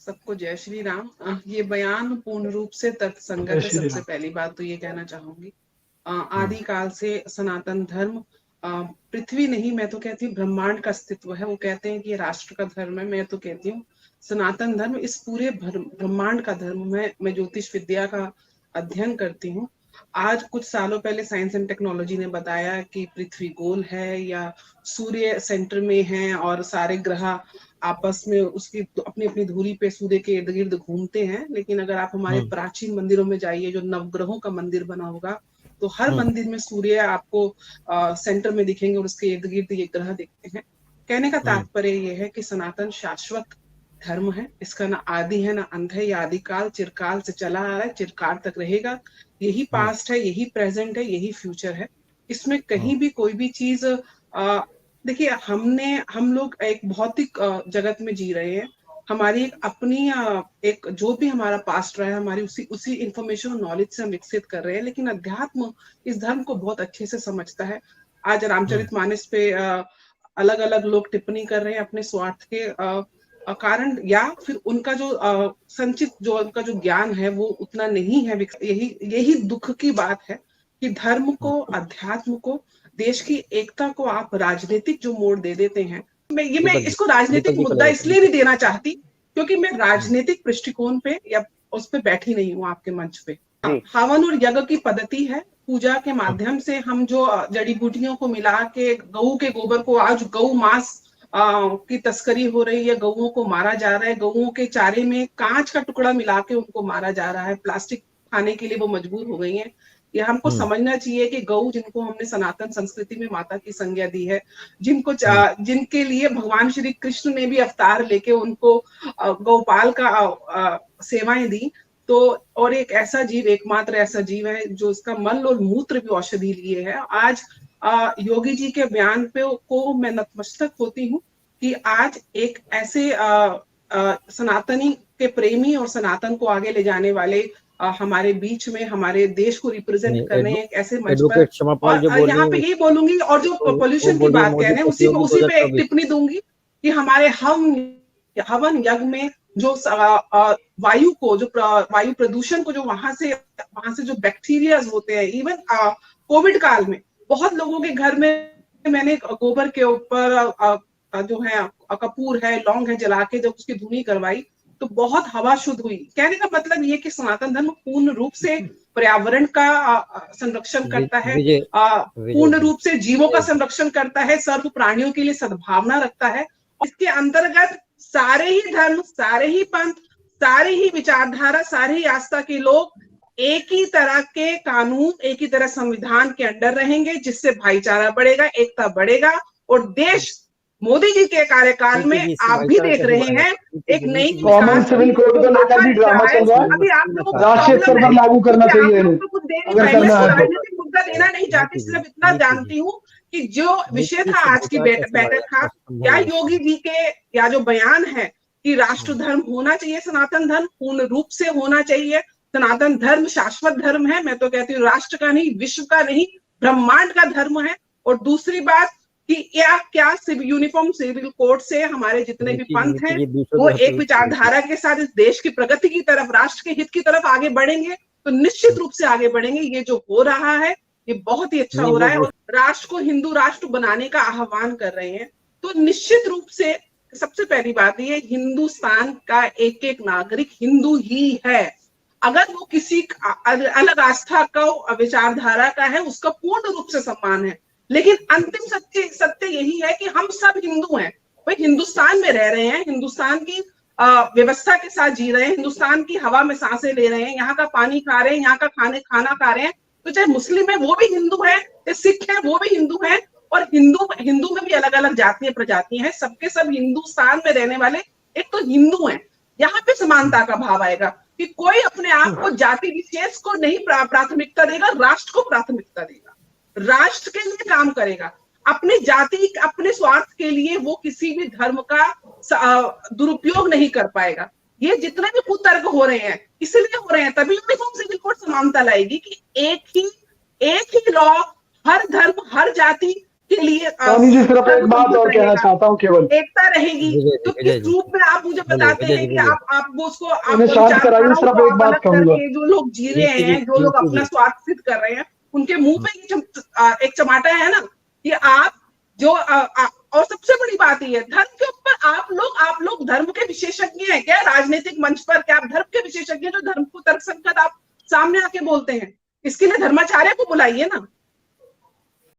सबको जय श्री राम। ये बयान पूर्ण रूप से तर्कसंगत है। सबसे पहली बात तो ये कहना चाहूंगी, आदिकाल से सनातन धर्म पृथ्वी नहीं, मैं तो कहती हूँ ब्रह्मांड का अस्तित्व है। वो कहते हैं कि ये राष्ट्र का धर्म है, मैं तो कहती हूँ सनातन धर्म इस पूरे ब्रह्मांड का धर्म है। मैं ज्योतिष विद्या का अध्ययन करती हूँ। आज कुछ सालों पहले साइंस एंड टेक्नोलॉजी ने बताया कि पृथ्वी गोल है या सूर्य सेंटर में है और सारे ग्रह आपस में उसकी अपनी अपनी धुरी पे सूर्य के इर्द गिर्द घूमते हैं। लेकिन अगर आप हमारे प्राचीन मंदिरों में जाइए, जो नवग्रहों का मंदिर बना होगा, तो हर मंदिर में सूर्य आपको सेंटर में दिखेंगे और उसके इर्द गिर्द ये ग्रह दिखते हैं। कहने का तात्पर्य ये है कि सनातन शाश्वत धर्म है। इसका ना आदि है ना अंत है। ये आदिकाल चिरकाल से चला आ रहा है, चिरकाल तक रहेगा। यही पास्ट है, यही प्रेजेंट है, यही फ्यूचर है। इसमें कहीं भी कोई भी चीज देखिए, हम लोग एक भौतिक जगत में जी रहे हैं। हमारी एक अपनी एक जो भी हमारा पास्ट रहा है, हमारी उसी इंफॉर्मेशन और नॉलेज से हम विकसित कर रहे हैं। लेकिन अध्यात्म इस धर्म को बहुत अच्छे से समझता है। आज रामचरितमानस पे अलग अलग लोग टिप्पणी कर रहे हैं अपने स्वार्थ के कारण, या फिर उनका जो संचित जो उनका जो ज्ञान है वो उतना नहीं है। यही दुख की बात है कि धर्म को, अध्यात्म को, देश की एकता को आप राजनीतिक जो मोड़ दे देते हैं। मैं इसको राजनीतिक मुद्दा इसलिए नहीं देना चाहती क्योंकि मैं राजनीतिक दृष्टिकोण पे या उस पे बैठी नहीं हूँ आपके मंच पे। हवन और यज्ञ की पद्धति है। पूजा के माध्यम से हम जो जड़ी बूटियों को मिला के गऊ के गोबर को, आज गऊ मांस की तस्करी हो रही है, गऊओं को मारा जा रहा है, गऊओं के चारे में कांच का टुकड़ा मिला के उनको मारा जा रहा है, प्लास्टिक खाने के लिए वो मजबूर हो गई हैं। ये हमको समझना चाहिए कि गऊ, जिनको हमने सनातन संस्कृति में माता की संज्ञा दी है, जिनके लिए भगवान श्री कृष्ण ने भी अवतार लेके उनको गौपाल का सेवाएं दी, तो और एक ऐसा जीव, एकमात्र ऐसा जीव है जो इसका मल और मूत्र भी औषधि लिए है। आज योगी जी के बयान पे को मैं नतमस्तक होती हूँ कि आज एक ऐसे सनातनी के प्रेमी और सनातन को आगे ले जाने वाले हमारे बीच में, हमारे देश को रिप्रेजेंट करने एक ऐसे मंच पर, और यहाँ पे यही बोलूंगी, और जो पोल्यूशन की बात कह रहे हैं उसी पे एक टिप्पणी दूंगी कि हमारे हवन यज्ञ में जो वायु को, जो वायु प्रदूषण को, जो वहां से जो बैक्टीरिया होते हैं, इवन कोविड काल में बहुत लोगों के घर में मैंने गोबर के ऊपर जो है कपूर है, लौंग है, जला के जब उसकी धुनी करवाई तो बहुत हवा शुद्ध हुई। कहने का मतलब ये कि सनातन धर्म पूर्ण रूप से पर्यावरण का संरक्षण करता है, पूर्ण रूप से जीवों का संरक्षण करता है, सर्व प्राणियों के लिए सद्भावना रखता है। इसके अंतर्गत सारे ही धर्म, सारे ही पंथ, सारी ही विचारधारा, सारी ही आस्था के लोग एक ही तरह के कानून, एक ही तरह संविधान के अंडर रहेंगे, जिससे भाईचारा बढ़ेगा, एकता बढ़ेगा। और देश मोदी जी के कार्यकाल में आप भी देख रहे हैं एक नई कॉमन सिविल कोड को लेकर भी ड्रामा चल रहा है। अभी आप लोगों को राष्ट्रीय स्तर पर लागू करना चाहिए, कुछ देर पहले राजनीतिक मुद्दा देना नहीं चाहती, सिर्फ इतना जानती हूँ कि जो विषय था आज की बैठक का, क्या योगी जी के या जो बयान है कि राष्ट्र धर्म होना चाहिए, सनातन धर्म पूर्ण रूप से होना चाहिए, सनातन धर्म शाश्वत धर्म है। मैं तो कहती हूँ राष्ट्र का नहीं, विश्व का नहीं, ब्रह्मांड का धर्म है। और दूसरी बात कि क्या यूनिफॉर्म सिविल कोड से हमारे जितने भी पंथ हैं वो एक विचारधारा के साथ इस देश की प्रगति की तरफ, राष्ट्र के हित की तरफ आगे बढ़ेंगे, तो निश्चित रूप से आगे बढ़ेंगे। ये जो हो रहा है ये बहुत ही अच्छा हो रहा है, और राष्ट्र को हिंदू राष्ट्र बनाने का आह्वान कर रहे हैं। तो निश्चित रूप से सबसे पहली बात ये, हिंदुस्तान का एक एक नागरिक हिंदू ही है। अगर वो किसी अलग आस्था का, विचारधारा का है, उसका पूर्ण रूप से सम्मान है। लेकिन अंतिम सत्य यही है कि हम सब हिंदू हैं, भाई हिंदुस्तान में रह रहे हैं, हिंदुस्तान की व्यवस्था के साथ जी रहे हैं, हिंदुस्तान की हवा में सांसें ले रहे हैं, यहाँ का पानी खा रहे हैं, यहाँ का खाना खा रहे हैं। तो चाहे मुस्लिम है वो भी हिंदू है, चाहे सिख है वो भी हिंदू है, और हिंदू में भी अलग अलग जातियां प्रजातियां हैं, सबके सब हिंदुस्तान में रहने वाले एक तो हिंदू हैं। यहाँ पे समानता का भाव आएगा कि कोई अपने आप को जाति विशेष को नहीं प्राथमिकता देगा, राष्ट्र को प्राथमिकता देगा, राष्ट्र के लिए काम करेगा। अपनी जाति, अपने स्वार्थ के लिए वो किसी भी धर्म का दुरुपयोग नहीं कर पाएगा। ये जितने भी कुतर्क हो रहे हैं इसलिए हो रहे हैं, तभी यूनिफॉर्म सिविल कोड समानता लाएगी कि एक ही लॉ हर धर्म, हर जाति के लिए। जी सिर्फ एक बात और कहना चाहता हूँ, केवल एकता रहेगी। तो किस रूप में आप मुझे बताते हैं कि आप वो उसको आप उन्हें शांत कराइए, विचारधाराओं सिर्फ को एक आप बात अलग कहूंगा। करके जो लोग जी रहे हैं, जो लोग अपना स्वार्थ सिद्ध कर रहे हैं, उनके मुंह पे एक चमाटा है ना कि आप जो और सबसे बड़ी बात ये है, धर्म के ऊपर आप लोग धर्म के विशेषज्ञ हैं क्या? राजनीतिक मंच पर क्या आप धर्म के विशेषज्ञ जो धर्म को तर्कसंगत आप सामने आके बोलते हैं? इसके लिए धर्माचार्य को बुलाइए ना।